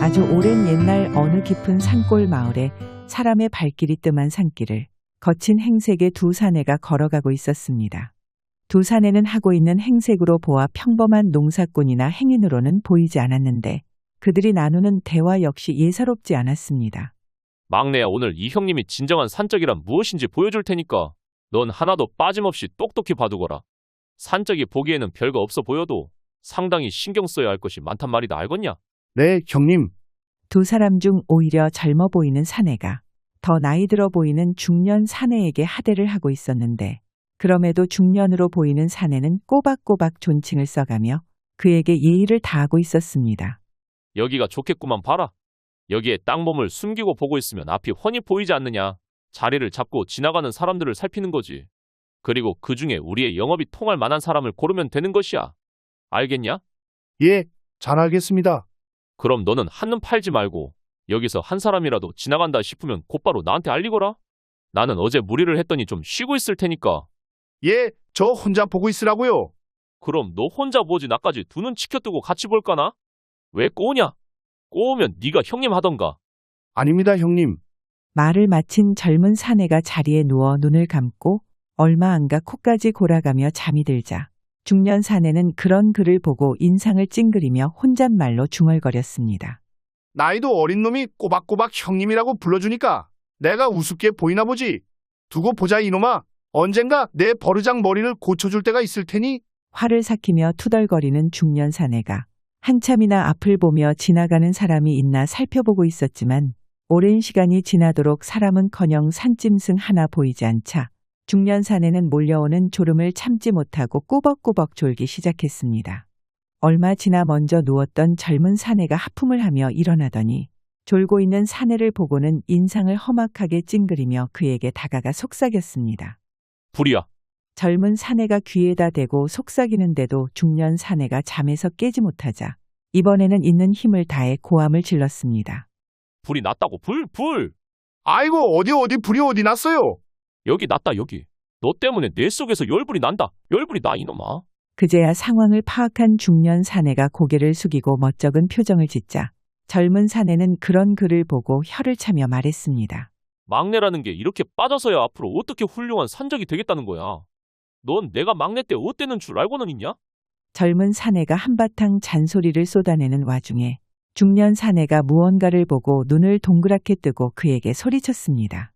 아주 오랜 옛날 어느 깊은 산골 마을에 사람의 발길이 뜸한 산길을 거친 행색의 두 사내가 걸어가고 있었습니다. 두 사내는 하고 있는 행색으로 보아 평범한 농사꾼이나 행인으로는 보이지 않았는데 그들이 나누는 대화 역시 예사롭지 않았습니다. 막내야, 오늘 이 형님이 진정한 산적이란 무엇인지 보여줄 테니까 넌 하나도 빠짐없이 똑똑히 봐두거라. 산적이 보기에는 별거 없어 보여도 상당히 신경 써야 할 것이 많단 말이다, 알겠냐? 네, 형님. 두 사람 중 오히려 젊어 보이는 사내가 더 나이 들어 보이는 중년 사내에게 하대를 하고 있었는데 그럼에도 중년으로 보이는 사내는 꼬박꼬박 존칭을 써가며 그에게 예의를 다하고 있었습니다. 여기가 좋겠구만, 봐라. 여기에 땅몸을 숨기고 보고 있으면 앞이 훤히 보이지 않느냐. 자리를 잡고 지나가는 사람들을 살피는 거지. 그리고 그 중에 우리의 영업이 통할 만한 사람을 고르면 되는 것이야. 알겠냐? 예, 잘 알겠습니다. 그럼 너는 한눈 팔지 말고 여기서 한 사람이라도 지나간다 싶으면 곧바로 나한테 알리거라. 나는 어제 무리를 했더니 좀 쉬고 있을 테니까. 예, 저 혼자 보고 있으라고요. 그럼 너 혼자 보지 나까지 두 눈 치켜뜨고 같이 볼까나? 왜 꼬우냐? 꼬우면 네가 형님 하던가. 아닙니다, 형님. 말을 마친 젊은 사내가 자리에 누워 눈을 감고 얼마 안가 코까지 골아가며 잠이 들자 중년 사내는 그런 그를 보고 인상을 찡그리며 혼잣말로 중얼거렸습니다. 나이도 어린 놈이 꼬박꼬박 형님이라고 불러주니까 내가 우습게 보이나 보지. 두고 보자 이놈아. 언젠가 내 버르장 머리를 고쳐줄 때가 있을 테니. 화를 삭히며 투덜거리는 중년 사내가 한참이나 앞을 보며 지나가는 사람이 있나 살펴보고 있었지만 오랜 시간이 지나도록 사람은커녕 산짐승 하나 보이지 않자 중년 사내는 몰려오는 졸음을 참지 못하고 꾸벅꾸벅 졸기 시작했습니다. 얼마 지나 먼저 누웠던 젊은 사내가 하품을 하며 일어나더니 졸고 있는 사내를 보고는 인상을 험악하게 찡그리며 그에게 다가가 속삭였습니다. 불이야. 젊은 사내가 귀에다 대고 속삭이는데도 중년 사내가 잠에서 깨지 못하자 이번에는 있는 힘을 다해 고함을 질렀습니다. 불이 났다고, 불! 아이고, 어디 불이 어디 났어요? 여기 났다, 여기. 너 때문에 내 속에서 열불이 난다. 열불이 나, 이놈아. 그제야 상황을 파악한 중년 사내가 고개를 숙이고 멋쩍은 표정을 짓자 젊은 사내는 그런 그를 보고 혀를 차며 말했습니다. 막내라는 게 이렇게 빠져서야 앞으로 어떻게 훌륭한 산적이 되겠다는 거야. 넌 내가 막내 때 어땠는 줄 알고는 있냐? 젊은 사내가 한바탕 잔소리를 쏟아내는 와중에 중년 사내가 무언가를 보고 눈을 동그랗게 뜨고 그에게 소리쳤습니다.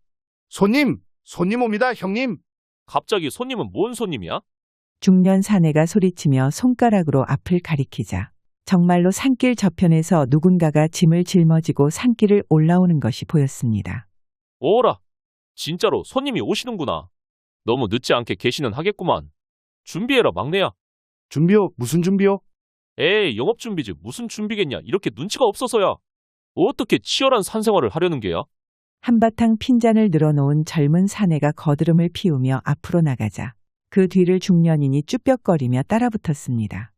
손님 옵니다, 형님. 갑자기 손님은 뭔 손님이야? 중년 사내가 소리치며 손가락으로 앞을 가리키자 정말로 산길 저편에서 누군가가 짐을 짊어지고 산길을 올라오는 것이 보였습니다. 오라, 진짜로 손님이 오시는구나. 너무 늦지 않게 계시는 하겠구만. 준비해라, 막내야. 준비요? 무슨 준비요? 에이, 영업 준비지 무슨 준비겠냐. 이렇게 눈치가 없어서야. 어떻게 치열한 산생활을 하려는 게야? 한바탕 핀잔을 늘어놓은 젊은 사내가 거드름을 피우며 앞으로 나가자 그 뒤를 중년인이 쭈뼛거리며 따라붙었습니다.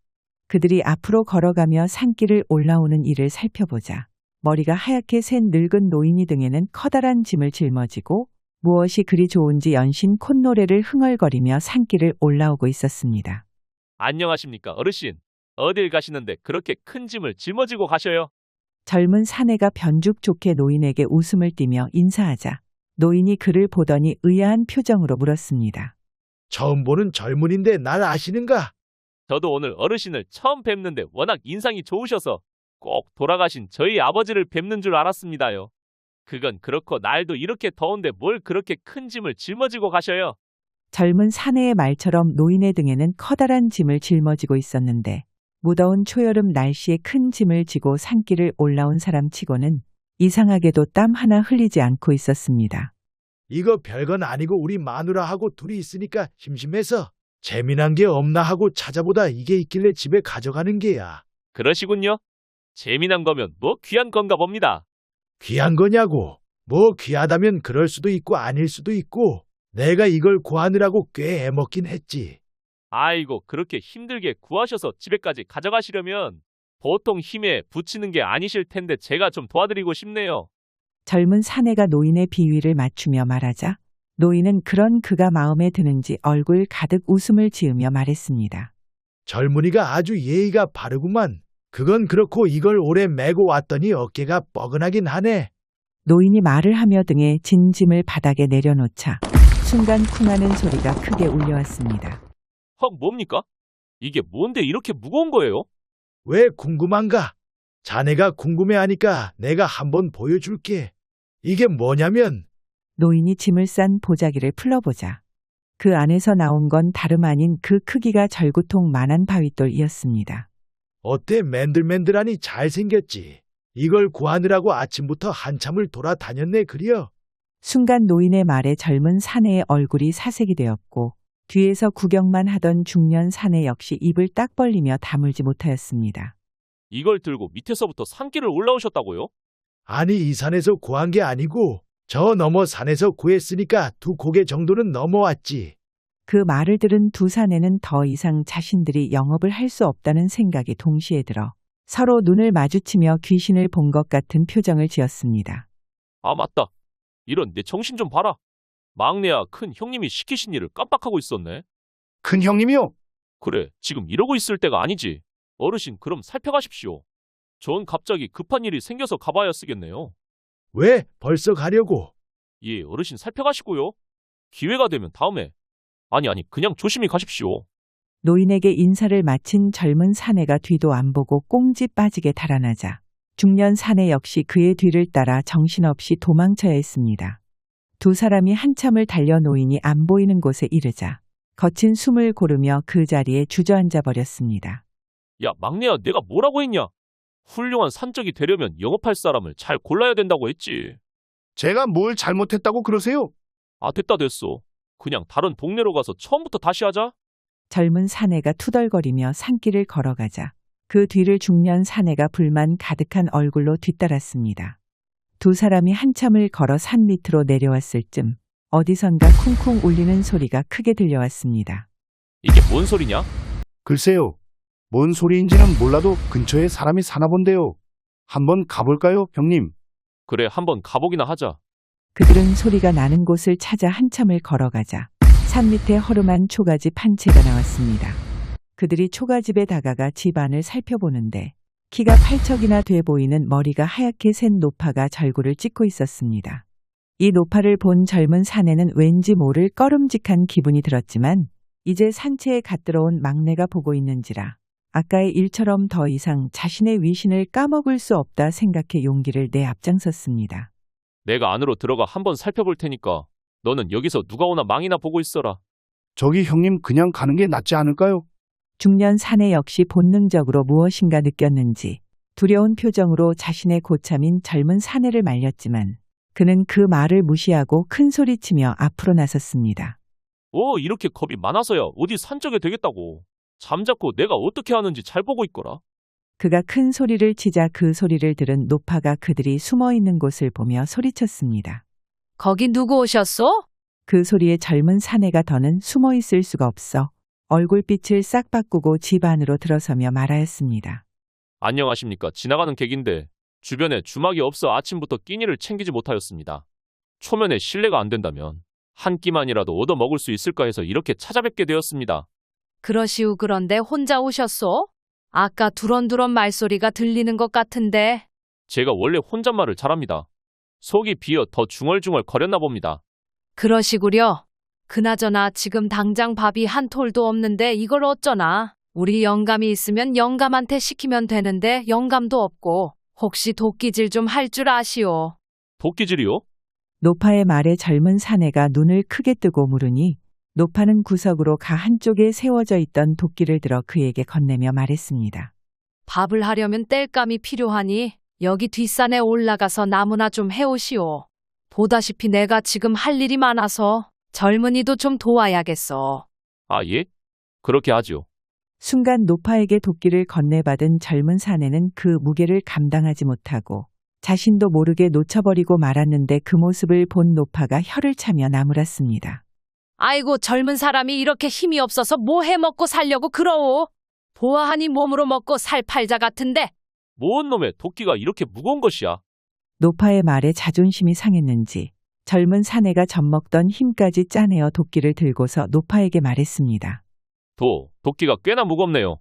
그들이 앞으로 걸어가며 산길을 올라오는 이를 살펴보자 머리가 하얗게 센 늙은 노인이 등에는 커다란 짐을 짊어지고 무엇이 그리 좋은지 연신 콧노래를 흥얼거리며 산길을 올라오고 있었습니다. 안녕하십니까, 어르신. 어딜 가시는데 그렇게 큰 짐을 짊어지고 가셔요? 젊은 사내가 변죽 좋게 노인에게 웃음을 띠며 인사하자 노인이 그를 보더니 의아한 표정으로 물었습니다. 처음 보는 젊은인데 날 아시는가? 저도 오늘 어르신을 처음 뵙는데 워낙 인상이 좋으셔서 꼭 돌아가신 저희 아버지를 뵙는 줄 알았습니다요. 그건 그렇고 날도 이렇게 더운데 뭘 그렇게 큰 짐을 짊어지고 가셔요? 젊은 사내의 말처럼 노인의 등에는 커다란 짐을 짊어지고 있었는데 무더운 초여름 날씨에 큰 짐을 지고 산길을 올라온 사람치고는 이상하게도 땀 하나 흘리지 않고 있었습니다. 이거 별건 아니고 우리 마누라하고 둘이 있으니까 심심해서 재미난 게 없나 하고 찾아보다 이게 있길래 집에 가져가는 게야. 그러시군요. 재미난 거면 뭐 귀한 건가 봅니다. 귀한 거냐고. 뭐 귀하다면 그럴 수도 있고 아닐 수도 있고 내가 이걸 구하느라고 꽤 애먹긴 했지. 아이고, 그렇게 힘들게 구하셔서 집에까지 가져가시려면 보통 힘에 붙이는 게 아니실 텐데 제가 좀 도와드리고 싶네요. 젊은 사내가 노인의 비위를 맞추며 말하자 노인은 그런 그가 마음에 드는지 얼굴 가득 웃음을 지으며 말했습니다. 젊은이가 아주 예의가 바르구만. 그건 그렇고 이걸 오래 메고 왔더니 어깨가 뻐근하긴 하네. 노인이 말을 하며 등에 진 짐을 바닥에 내려놓자 순간 쿵하는 소리가 크게 울려왔습니다. 헉, 뭡니까? 이게 뭔데 이렇게 무거운 거예요? 왜 궁금한가? 자네가 궁금해하니까 내가 한번 보여줄게. 이게 뭐냐면 노인이 짐을 싼 보자기를 풀러보자 그 안에서 나온 건 다름 아닌 그 크기가 절구통만한 바윗돌이었습니다. 어때 맨들맨들하니 잘생겼지. 이걸 구하느라고 아침부터 한참을 돌아다녔네 그려. 순간 노인의 말에 젊은 사내의 얼굴이 사색이 되었고 뒤에서 구경만 하던 중년 사내 역시 입을 딱 벌리며 다물지 못하였습니다. 이걸 들고 밑에서부터 산길을 올라오셨다고요? 아니 이 산에서 구한 게 아니고 저 너머 산에서 구했으니까 두 고개 정도는 넘어왔지. 그 말을 들은 두 사내는 더 이상 자신들이 영업을 할 수 없다는 생각이 동시에 들어 서로 눈을 마주치며 귀신을 본 것 같은 표정을 지었습니다. 아, 맞다. 이런 내 정신 좀 봐라. 막내야, 큰 형님이 시키신 일을 깜빡하고 있었네. 큰 형님이요? 그래, 지금 이러고 있을 때가 아니지. 어르신, 그럼 살펴가십시오. 전 갑자기 급한 일이 생겨서 가봐야 쓰겠네요. 왜 벌써 가려고? 예, 어르신 살펴가시고요. 기회가 되면 다음에. 아니, 그냥 조심히 가십시오. 노인에게 인사를 마친 젊은 사내가 뒤도 안 보고 꽁지 빠지게 달아나자 중년 사내 역시 그의 뒤를 따라 정신없이 도망쳐야 했습니다. 두 사람이 한참을 달려 노인이 안 보이는 곳에 이르자 거친 숨을 고르며 그 자리에 주저앉아 버렸습니다. 야, 막내야, 내가 뭐라고 했냐? 훌륭한 산적이 되려면 영업할 사람을 잘 골라야 된다고 했지. 제가 뭘 잘못했다고 그러세요? 아, 됐어. 그냥 다른 동네로 가서 처음부터 다시 하자. 젊은 사내가 투덜거리며 산길을 걸어가자 그 뒤를 중년 사내가 불만 가득한 얼굴로 뒤따랐습니다. 두 사람이 한참을 걸어 산 밑으로 내려왔을 쯤 어디선가 쿵쿵 울리는 소리가 크게 들려왔습니다. 이게 뭔 소리냐? 글쎄요. 뭔 소리인지는 몰라도 근처에 사람이 사나 본데요. 한번 가볼까요, 형님? 그래, 한번 가보기나 하자. 그들은 소리가 나는 곳을 찾아 한참을 걸어가자 산 밑에 허름한 초가집 한 채가 나왔습니다. 그들이 초가집에 다가가 집 안을 살펴보는데 키가 8척이나 돼 보이는 머리가 하얗게 샌 노파가 절구를 찍고 있었습니다. 이 노파를 본 젊은 사내는 왠지 모를 꺼름직한 기분이 들었지만 이제 산채에 갓 들어온 막내가 보고 있는지라 아까의 일처럼 더 이상 자신의 위신을 까먹을 수 없다 생각해 용기를 내 앞장섰습니다. 내가 안으로 들어가 한번 살펴볼 테니까 너는 여기서 누가 오나 망이나 보고 있어라. 저기 형님 그냥 가는 게 낫지 않을까요? 중년 사내 역시 본능적으로 무엇인가 느꼈는지 두려운 표정으로 자신의 고참인 젊은 사내를 말렸지만 그는 그 말을 무시하고 큰 소리치며 앞으로 나섰습니다. 이렇게 겁이 많아서야 어디 산적이 되겠다고. 잠자코 내가 어떻게 하는지 잘 보고 있거라. 그가 큰 소리를 치자 그 소리를 들은 노파가 그들이 숨어있는 곳을 보며 소리쳤습니다. 거기 누구 오셨소? 그 소리에 젊은 사내가 더는 숨어있을 수가 없어 얼굴빛을 싹 바꾸고 집 안으로 들어서며 말하였습니다. 안녕하십니까. 지나가는 객인데 주변에 주막이 없어 아침부터 끼니를 챙기지 못하였습니다. 초면에 실례가 안 된다면 한 끼만이라도 얻어 먹을 수 있을까 해서 이렇게 찾아뵙게 되었습니다. 그러시우 그런데 혼자 오셨소? 아까 두런두런 말소리가 들리는 것 같은데. 제가 원래 혼잣말을 잘합니다. 속이 비어 더 중얼중얼 거렸나 봅니다. 그러시구려. 그나저나 지금 당장 밥이 한 톨도 없는데 이걸 어쩌나. 우리 영감이 있으면 영감한테 시키면 되는데 영감도 없고 혹시 도끼질 좀 할 줄 아시오? 도끼질이요? 노파의 말에 젊은 사내가 눈을 크게 뜨고 물으니 노파는 구석으로 가 한쪽에 세워져 있던 도끼를 들어 그에게 건네며 말했습니다. 밥을 하려면 땔감이 필요하니 여기 뒷산에 올라가서 나무나 좀 해오시오. 보다시피 내가 지금 할 일이 많아서 젊은이도 좀 도와야겠어. 아, 예? 그렇게 하지요. 순간 노파에게 도끼를 건네받은 젊은 사내는 그 무게를 감당하지 못하고 자신도 모르게 놓쳐버리고 말았는데 그 모습을 본 노파가 혀를 차며 나무랐습니다. 아이고 젊은 사람이 이렇게 힘이 없어서 뭐 해먹고 살려고 그러오. 보아하니 몸으로 먹고 살 팔자 같은데. 뭔 놈의 도끼가 이렇게 무거운 것이야. 노파의 말에 자존심이 상했는지 젊은 사내가 젖먹던 힘까지 짜내어 도끼를 들고서 노파에게 말했습니다. 도끼가 꽤나 무겁네요.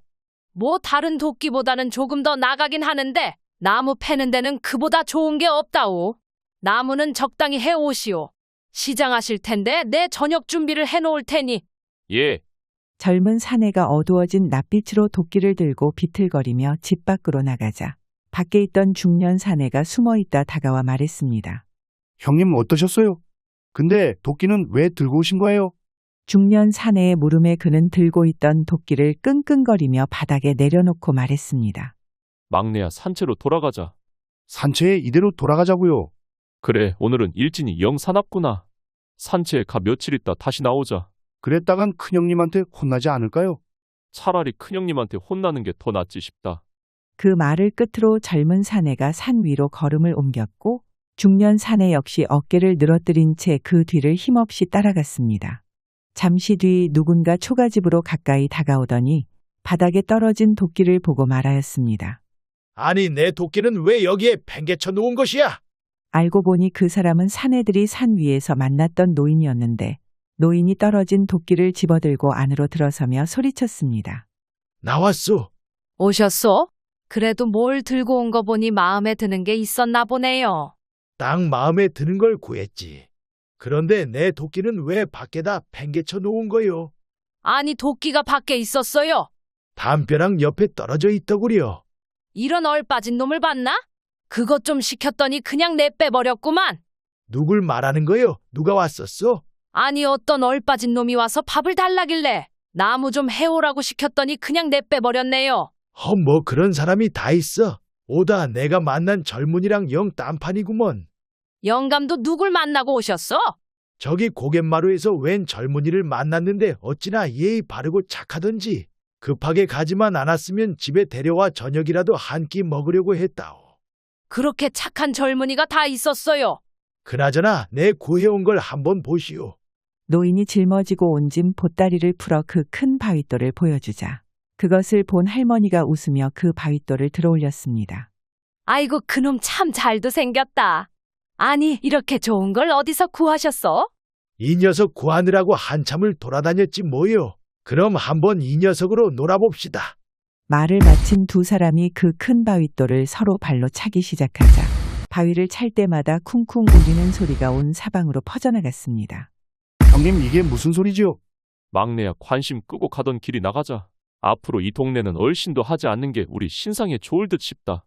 뭐 다른 도끼보다는 조금 더 나가긴 하는데 나무 패는 데는 그보다 좋은 게 없다오. 나무는 적당히 해오시오. 시장하실 텐데 내 저녁 준비를 해놓을 테니. 예, 젊은 사내가 어두워진 낯빛으로 도끼를 들고 비틀거리며 집 밖으로 나가자 밖에 있던 중년 사내가 숨어있다 다가와 말했습니다. 형님 어떠셨어요? 근데 도끼는 왜 들고 오신 거예요? 중년 사내의 물음에 그는 들고 있던 도끼를 끙끙거리며 바닥에 내려놓고 말했습니다. 막내야 산채로 돌아가자. 산채에 이대로 돌아가자고요. 그래, 오늘은 일진이 영 사납구나. 산채에 가 며칠 있다 다시 나오자. 그랬다간 큰형님한테 혼나지 않을까요? 차라리 큰형님한테 혼나는 게 더 낫지 싶다. 그 말을 끝으로 젊은 사내가 산 위로 걸음을 옮겼고 중년 사내 역시 어깨를 늘어뜨린 채 그 뒤를 힘없이 따라갔습니다. 잠시 뒤 누군가 초가집으로 가까이 다가오더니 바닥에 떨어진 도끼를 보고 말하였습니다. 아니 내 도끼는 왜 여기에 팽개쳐 놓은 것이야? 알고 보니 그 사람은 사내들이 산 위에서 만났던 노인이었는데 노인이 떨어진 도끼를 집어들고 안으로 들어서며 소리쳤습니다. 나왔소. 오셨소? 그래도 뭘 들고 온 거 보니 마음에 드는 게 있었나 보네요. 딱 마음에 드는 걸 구했지. 그런데 내 도끼는 왜 밖에다 팽개쳐 놓은 거요? 아니 도끼가 밖에 있었어요. 담벼락 옆에 떨어져 있더구려. 이런 얼빠진 놈을 봤나? 그것 좀 시켰더니 그냥 내빼버렸구만. 누굴 말하는 거요? 누가 왔었어? 아니 어떤 얼빠진 놈이 와서 밥을 달라길래 나무 좀 해오라고 시켰더니 그냥 내빼버렸네요. 뭐 그런 사람이 다 있어. 오다 내가 만난 젊은이랑 영 딴판이구먼. 영감도 누굴 만나고 오셨어? 저기 고갯마루에서 웬 젊은이를 만났는데 어찌나 예의 바르고 착하던지. 급하게 가지만 않았으면 집에 데려와 저녁이라도 한 끼 먹으려고 했다오. 그렇게 착한 젊은이가 다 있었어요. 그나저나 내 구해온 걸 한번 보시오. 노인이 짊어지고 온 짐 보따리를 풀어 그 큰 바윗돌을 보여주자 그것을 본 할머니가 웃으며 그 바윗돌을 들어올렸습니다. 아이고 그놈 참 잘도 생겼다. 아니 이렇게 좋은 걸 어디서 구하셨어? 이 녀석 구하느라고 한참을 돌아다녔지 뭐요. 그럼 한번 이 녀석으로 놀아봅시다. 말을 마친 두 사람이 그 큰 바윗돌을 서로 발로 차기 시작하자 바위를 찰 때마다 쿵쿵 울리는 소리가 온 사방으로 퍼져나갔습니다. 형님 이게 무슨 소리지요? 막내야 관심 끄고 가던 길이 나가자. 앞으로 이 동네는 얼씬도 하지 않는 게 우리 신상에 좋을 듯 싶다.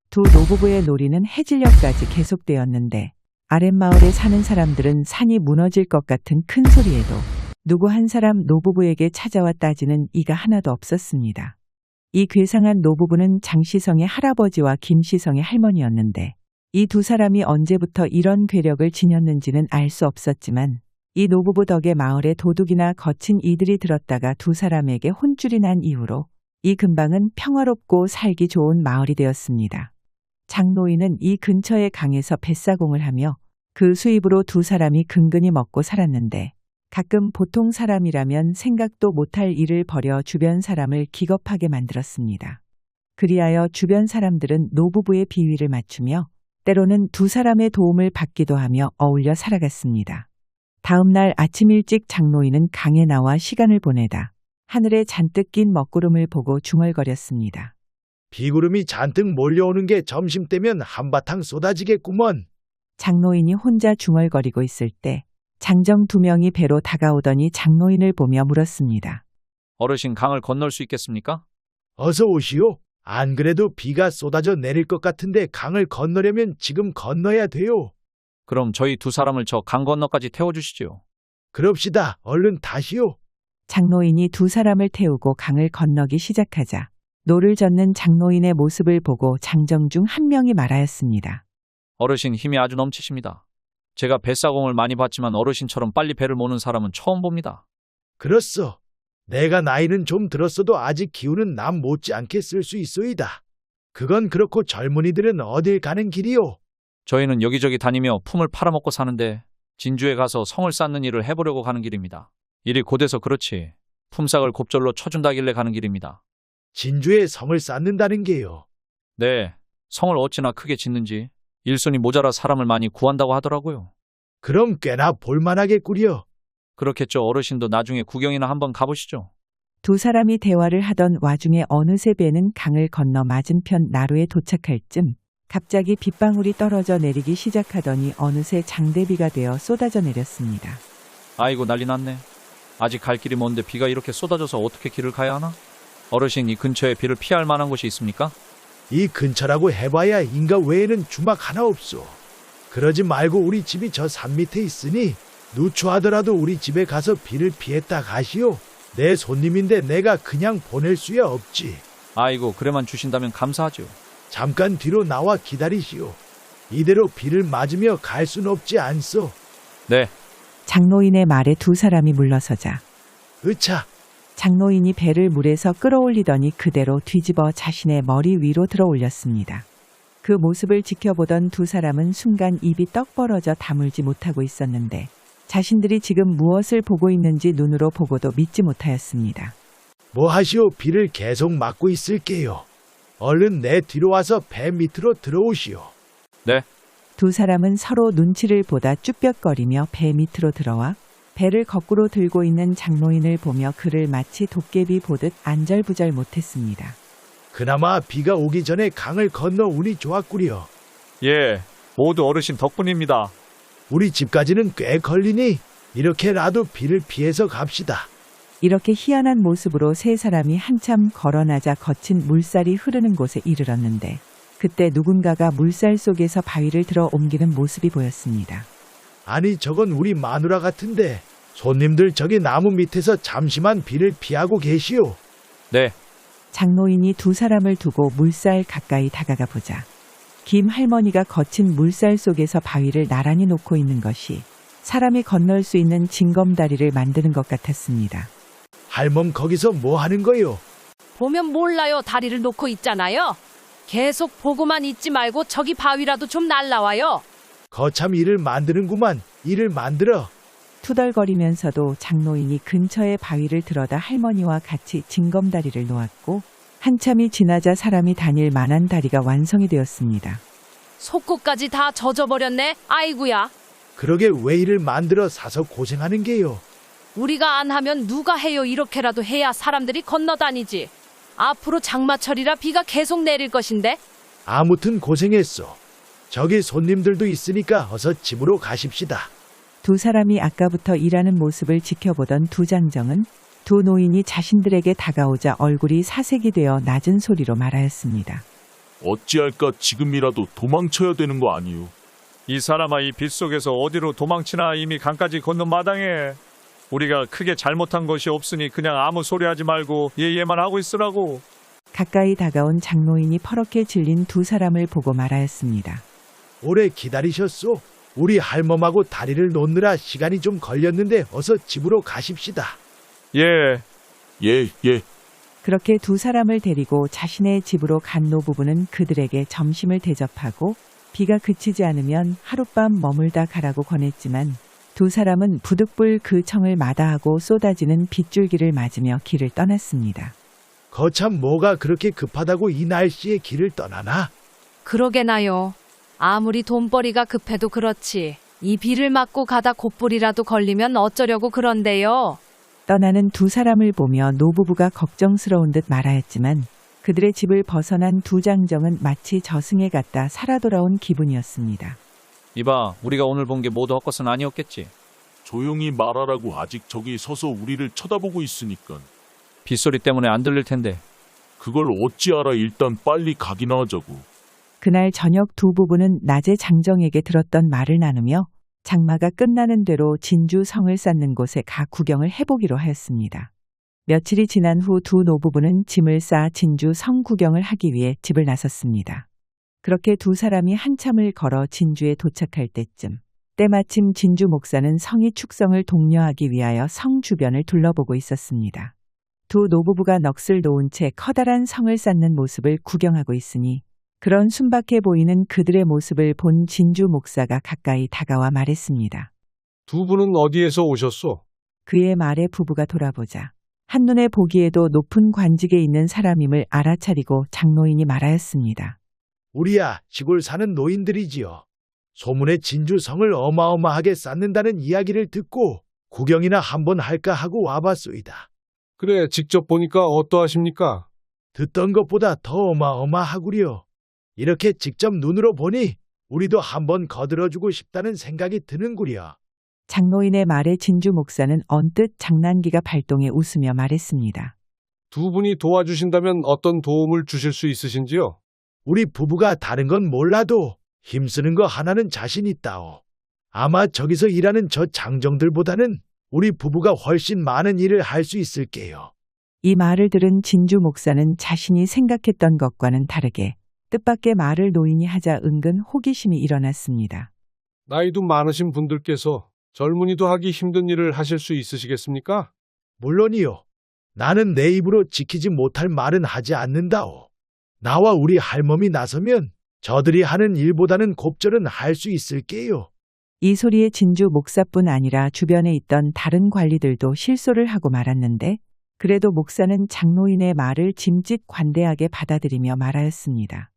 두 노부부의 놀이는 해질녘까지 계속되었는데 아랫마을에 사는 사람들은 산이 무너질 것 같은 큰 소리에도 누구 한 사람 노부부에게 찾아와 따지는 이가 하나도 없었습니다. 이 괴상한 노부부는 장시성의 할아버지와 김시성의 할머니였는데 이 두 사람이 언제부터 이런 괴력을 지녔는지는 알 수 없었지만 이 노부부 덕에 마을에 도둑이나 거친 이들이 들었다가 두 사람에게 혼쭐이 난 이후로 이 근방은 평화롭고 살기 좋은 마을이 되었습니다. 장노인은 이 근처의 강에서 뱃사공을 하며 그 수입으로 두 사람이 근근히 먹고 살았는데 가끔 보통 사람이라면 생각도 못할 일을 벌여 주변 사람을 기겁하게 만들었습니다. 그리하여 주변 사람들은 노부부의 비위를 맞추며 때로는 두 사람의 도움을 받기도 하며 어울려 살아갔습니다. 다음 날 아침 일찍 장노인은 강에 나와 시간을 보내다 하늘에 잔뜩 낀 먹구름을 보고 중얼거렸습니다. 비구름이 잔뜩 몰려오는 게 점심때면 한바탕 쏟아지겠구먼. 장노인이 혼자 중얼거리고 있을 때 장정 두 명이 배로 다가오더니 장노인을 보며 물었습니다. 어르신 강을 건널 수 있겠습니까? 어서 오시오. 안 그래도 비가 쏟아져 내릴 것 같은데 강을 건너려면 지금 건너야 돼요. 그럼 저희 두 사람을 저 강 건너까지 태워주시지요. 그럽시다. 얼른 타시오. 장노인이 두 사람을 태우고 강을 건너기 시작하자 노를 젓는 장노인의 모습을 보고 장정 중 한 명이 말하였습니다. 어르신 힘이 아주 넘치십니다. 제가 뱃사공을 많이 봤지만 어르신처럼 빨리 배를 모는 사람은 처음 봅니다. 그렇소. 내가 나이는 좀 들었어도 아직 기운은 남 못지않게 쓸 수 있소이다. 그건 그렇고 젊은이들은 어딜 가는 길이오? 저희는 여기저기 다니며 품을 팔아먹고 사는데 진주에 가서 성을 쌓는 일을 해보려고 가는 길입니다. 일이 곧해서 그렇지 품삯을 곱절로 쳐준다길래 가는 길입니다. 진주에 성을 쌓는다는 게요. 네, 성을 어찌나 크게 짓는지 일손이 모자라 사람을 많이 구한다고 하더라고요. 그럼 꽤나 볼만하겠구려. 그렇겠죠. 어르신도 나중에 구경이나 한번 가보시죠. 두 사람이 대화를 하던 와중에 어느새 배는 강을 건너 맞은편 나루에 도착할 쯤 갑자기 빗방울이 떨어져 내리기 시작하더니 어느새 장대비가 되어 쏟아져 내렸습니다. 아이고 난리 났네. 아직 갈 길이 먼데 비가 이렇게 쏟아져서 어떻게 길을 가야 하나? 어르신 이 근처에 비를 피할 만한 곳이 있습니까? 이 근처라고 해봐야 인가 외에는 주막 하나 없소. 그러지 말고 우리 집이 저 산 밑에 있으니 누추하더라도 우리 집에 가서 비를 피했다 가시오. 내 손님인데 내가 그냥 보낼 수야 없지. 아이고 그래만 주신다면 감사하죠. 잠깐 뒤로 나와 기다리시오. 이대로 비를 맞으며 갈 순 없지 않소. 네. 장노인의 말에 두 사람이 물러서자 으차, 장노인이 배를 물에서 끌어올리더니 그대로 뒤집어 자신의 머리 위로 들어 올렸습니다. 그 모습을 지켜보던 두 사람은 순간 입이 떡 벌어져 다물지 못하고 있었는데 자신들이 지금 무엇을 보고 있는지 눈으로 보고도 믿지 못하였습니다. 뭐 하시오. 비를 계속 맞고 있을게요. 얼른 내 뒤로 와서 배 밑으로 들어오시오. 네. 두 사람은 서로 눈치를 보다 쭈뼛거리며 배 밑으로 들어와 배를 거꾸로 들고 있는 장노인을 보며 그를 마치 도깨비 보듯 안절부절 못했습니다. 그나마 비가 오기 전에 강을 건너 운이 좋았구려. 예. 모두 어르신 덕분입니다. 우리 집까지는 꽤 걸리니 이렇게라도 비를 피해서 갑시다. 이렇게 희한한 모습으로 세 사람이 한참 걸어나자 거친 물살이 흐르는 곳에 이르렀는데 그때 누군가가 물살 속에서 바위를 들어 옮기는 모습이 보였습니다. 아니 저건 우리 마누라 같은데 손님들 저기 나무 밑에서 잠시만 비를 피하고 계시오. 네. 장노인이 두 사람을 두고 물살 가까이 다가가 보자 김 할머니가 거친 물살 속에서 바위를 나란히 놓고 있는 것이 사람이 건널 수 있는 징검다리를 만드는 것 같았습니다. 할멈 거기서 뭐 하는 거요? 보면 몰라요. 다리를 놓고 있잖아요. 계속 보고만 있지 말고 저기 바위라도 좀 날라와요. 거참 일을 만드는구만. 일을 만들어. 투덜거리면서도 장노인이 근처의 바위를 들어다 할머니와 같이 징검다리를 놓았고 한참이 지나자 사람이 다닐 만한 다리가 완성이 되었습니다. 속고까지 다 젖어버렸네. 아이구야. 그러게 왜 일을 만들어 사서 고생하는 게요? 우리가 안 하면 누가 해요. 이렇게라도 해야 사람들이 건너다니지. 앞으로 장마철이라 비가 계속 내릴 것인데. 아무튼 고생했어. 저기 손님들도 있으니까 어서 집으로 가십시다. 두 사람이 아까부터 일하는 모습을 지켜보던 두 장정은 두 노인이 자신들에게 다가오자 얼굴이 사색이 되어 낮은 소리로 말하였습니다. 어찌할까 지금이라도 도망쳐야 되는 거 아니오. 이 사람아 이 빗속에서 어디로 도망치나 이미 강까지 건넌 마당에. 우리가 크게 잘못한 것이 없으니 그냥 아무 소리 하지 말고 예예만 하고 있으라고. 가까이 다가온 장노인이 퍼렇게 질린 두 사람을 보고 말하였습니다. 오래 기다리셨소? 우리 할멈하고 다리를 놓느라 시간이 좀 걸렸는데 어서 집으로 가십시다. 예. 예. 그렇게 두 사람을 데리고 자신의 집으로 간 노부부는 그들에게 점심을 대접하고 비가 그치지 않으면 하룻밤 머물다 가라고 권했지만 두 사람은 부득불 그 청을 마다하고 쏟아지는 빗줄기를 맞으며 길을 떠났습니다. 거참 뭐가 그렇게 급하다고 이 날씨에 길을 떠나나? 그러게나요. 아무리 돈벌이가 급해도 그렇지. 이 비를 맞고 가다 곧불이라도 걸리면 어쩌려고 그런데요. 떠나는 두 사람을 보며 노부부가 걱정스러운 듯 말하였지만 그들의 집을 벗어난 두 장정은 마치 저승에 갔다 살아 돌아온 기분이었습니다. 이봐 우리가 오늘 본 게 모두 헛것은 아니었겠지. 조용히 말하라고. 아직 저기 서서 우리를 쳐다보고 있으니까. 빗소리 때문에 안 들릴 텐데. 그걸 어찌 알아. 일단 빨리 가기나 하자고. 그날 저녁 두 부부는 낮에 장정에게 들었던 말을 나누며 장마가 끝나는 대로 진주 성을 쌓는 곳에 가 구경을 해보기로 하였습니다. 며칠이 지난 후 두 노부부는 짐을 쌓아 진주 성 구경을 하기 위해 집을 나섰습니다. 그렇게 두 사람이 한참을 걸어 진주에 도착할 때쯤 때마침 진주 목사는 성의 축성을 독려하기 위하여 성 주변을 둘러보고 있었습니다. 두 노부부가 넋을 놓은 채 커다란 성을 쌓는 모습을 구경하고 있으니 그런 순박해 보이는 그들의 모습을 본 진주 목사가 가까이 다가와 말했습니다. 두 분은 어디에서 오셨소? 그의 말에 부부가 돌아보자 한눈에 보기에도 높은 관직에 있는 사람임을 알아차리고 장노인이 말하였습니다. 우리야 시골 사는 노인들이지요. 소문에 진주성을 어마어마하게 쌓는다는 이야기를 듣고 구경이나 한번 할까 하고 와봤소이다. 그래, 직접 보니까 어떠하십니까? 듣던 것보다 더 어마어마하구려. 이렇게 직접 눈으로 보니 우리도 한번 거들어주고 싶다는 생각이 드는구려. 장로인의 말에 진주 목사는 언뜻 장난기가 발동해 웃으며 말했습니다. 두 분이 도와주신다면 어떤 도움을 주실 수 있으신지요? 우리 부부가 다른 건 몰라도 힘쓰는 거 하나는 자신 있다오. 아마 저기서 일하는 저 장정들보다는 우리 부부가 훨씬 많은 일을 할 수 있을게요. 이 말을 들은 진주 목사는 자신이 생각했던 것과는 다르게 뜻밖의 말을 노인이 하자 은근 호기심이 일어났습니다. 나이도 많으신 분들께서 젊은이도 하기 힘든 일을 하실 수 있으시겠습니까? 물론이요. 나는 내 입으로 지키지 못할 말은 하지 않는다오. 나와 우리 할멈이 나서면 저들이 하는 일보다는 곱절은 할 수 있을게요. 이 소리에 진주 목사뿐 아니라 주변에 있던 다른 관리들도 실소를 하고 말았는데 그래도 목사는 장로인의 말을 짐짓 관대하게 받아들이며 말하였습니다.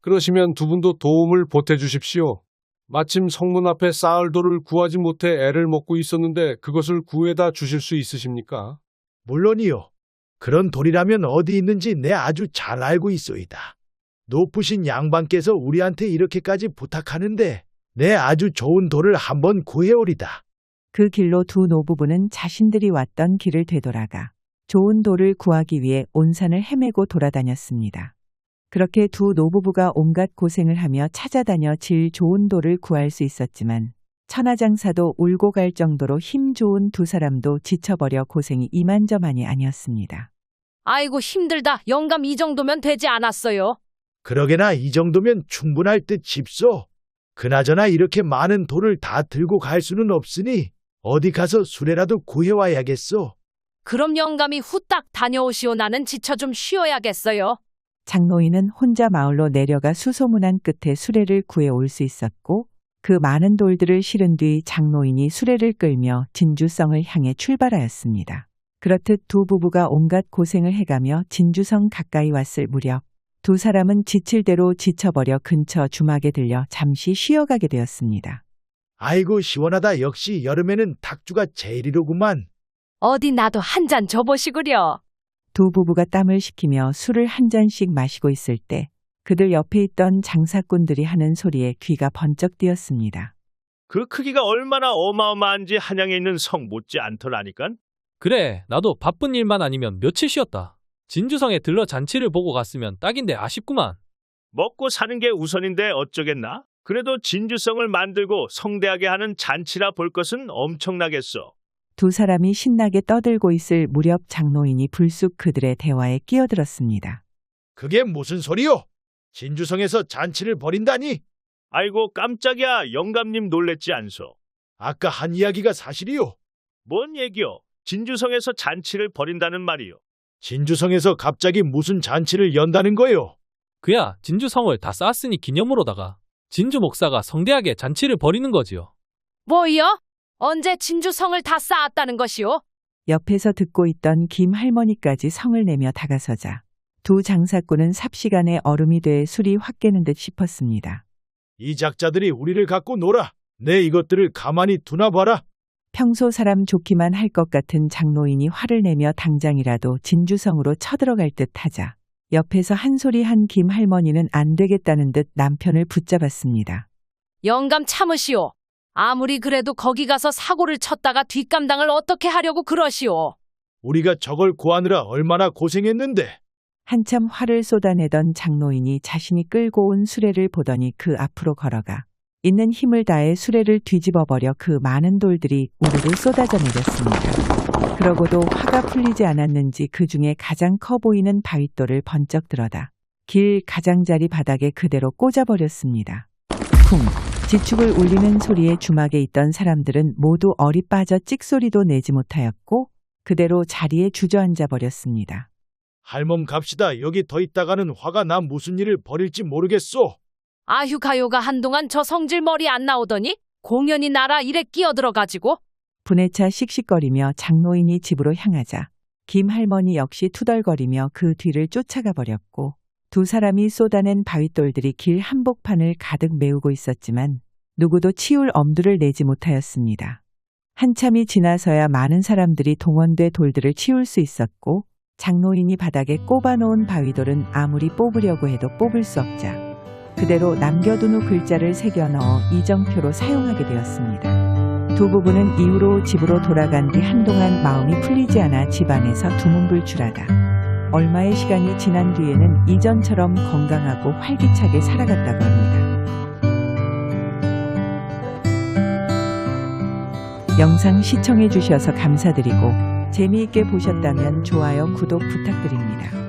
그러시면 두 분도 도움을 보태주십시오. 마침 성문 앞에 쌓을 돌을 구하지 못해 애를 먹고 있었는데 그것을 구해다 주실 수 있으십니까? 물론이요. 그런 돌이라면 어디 있는지 내 아주 잘 알고 있소이다. 높으신 양반께서 우리한테 이렇게까지 부탁하는데 내 아주 좋은 돌을 한번 구해오리다. 그 길로 두 노부부는 자신들이 왔던 길을 되돌아가 좋은 돌을 구하기 위해 온 산을 헤매고 돌아다녔습니다. 그렇게 두 노부부가 온갖 고생을 하며 찾아다녀 질 좋은 돌을 구할 수 있었지만 천하장사도 울고 갈 정도로 힘 좋은 두 사람도 지쳐버려 고생이 이만저만이 아니었습니다. 아이고 힘들다. 영감 이 정도면 되지 않았어요. 그러게나 이 정도면 충분할 듯 싶소. 그나저나 이렇게 많은 돌을 다 들고 갈 수는 없으니 어디 가서 수레라도 구해와야겠소. 그럼 영감이 후딱 다녀오시오. 나는 지쳐 좀 쉬어야겠어요. 장로인은 혼자 마을로 내려가 수소문한 끝에 수레를 구해올 수 있었고 그 많은 돌들을 실은 뒤 장로인이 수레를 끌며 진주성을 향해 출발하였습니다. 그렇듯 두 부부가 온갖 고생을 해가며 진주성 가까이 왔을 무렵 두 사람은 지칠 대로 지쳐버려 근처 주막에 들려 잠시 쉬어가게 되었습니다. 아이고 시원하다. 역시 여름에는 탁주가 제일이로구만. 어디 나도 한 잔 줘보시구려. 두 부부가 땀을 식히며 술을 한 잔씩 마시고 있을 때 그들 옆에 있던 장사꾼들이 하는 소리에 귀가 번쩍 뜨였습니다. 그 크기가 얼마나 어마어마한지 한양에 있는 성 못지 않더라니깐. 그래, 나도 바쁜 일만 아니면 며칠 쉬었다. 진주성에 들러 잔치를 보고 갔으면 딱인데 아쉽구만. 먹고 사는 게 우선인데 어쩌겠나? 그래도 진주성을 만들고 성대하게 하는 잔치라 볼 것은 엄청나겠어. 두 사람이 신나게 떠들고 있을 무렵 장로인이 불쑥 그들의 대화에 끼어들었습니다. 그게 무슨 소리요? 진주성에서 잔치를 벌인다니? 아이고 깜짝이야. 영감님 놀랬지 않소? 아까 한 이야기가 사실이요. 뭔 얘기요? 진주성에서 잔치를 벌인다는 말이요. 진주성에서 갑자기 무슨 잔치를 연다는 거요? 그야 진주성을 다 쌓았으니 기념으로다가 진주 목사가 성대하게 잔치를 벌이는 거지요. 뭐요? 언제 진주성을 다 쌓았다는 것이오? 옆에서 듣고 있던 김 할머니까지 성을 내며 다가서자 두 장사꾼은 삽시간에 얼음이 돼 술이 확 깨는 듯 싶었습니다. 이 작자들이 우리를 갖고 놀아. 내 이것들을 가만히 두나 봐라. 평소 사람 좋기만 할 것 같은 장로인이 화를 내며 당장이라도 진주성으로 쳐들어갈 듯 하자 옆에서 한 소리 한 김 할머니는 안 되겠다는 듯 남편을 붙잡았습니다. 영감 참으시오. 아무리 그래도 거기 가서 사고를 쳤다가 뒷감당을 어떻게 하려고 그러시오. 우리가 저걸 구하느라 얼마나 고생했는데. 한참 화를 쏟아내던 장로인이 자신이 끌고 온 수레를 보더니 그 앞으로 걸어가 있는 힘을 다해 수레를 뒤집어버려 그 많은 돌들이 우르르 쏟아져 내렸습니다. 그러고도 화가 풀리지 않았는지 그 중에 가장 커 보이는 바윗돌을 번쩍 들어다 길 가장자리 바닥에 그대로 꽂아버렸습니다. 쿵! 지축을 울리는 소리에 주막에 있던 사람들은 모두 얼이 빠져 찍소리도 내지 못하였고 그대로 자리에 주저앉아 버렸습니다. 할멈 갑시다. 여기 더 있다가는 화가 나 무슨 일을 벌일지 모르겠소. 아휴 가요가 한동안 저 성질 머리 안 나오더니 공연이 나라 일에 끼어들어가지고. 분에 차 씩씩거리며 장로인이 집으로 향하자 김 할머니 역시 투덜거리며 그 뒤를 쫓아가 버렸고 두 사람이 쏟아낸 바윗돌들이 길 한복판을 가득 메우고 있었지만 누구도 치울 엄두를 내지 못하였습니다. 한참이 지나서야 많은 사람들이 동원돼 돌들을 치울 수 있었고 장로인이 바닥에 꼽아놓은 바위돌은 아무리 뽑으려고 해도 뽑을 수 없자 그대로 남겨둔 후 글자를 새겨 넣어 이정표로 사용하게 되었습니다. 두 부부는 이후로 집으로 돌아간 뒤 한동안 마음이 풀리지 않아 집안에서 두문불출하다 얼마의 시간이 지난 뒤에는 이전처럼 건강하고 활기차게 살아갔다고 합니다. 영상 시청해 주셔서 감사드리고 재미있게 보셨다면 좋아요, 구독 부탁드립니다.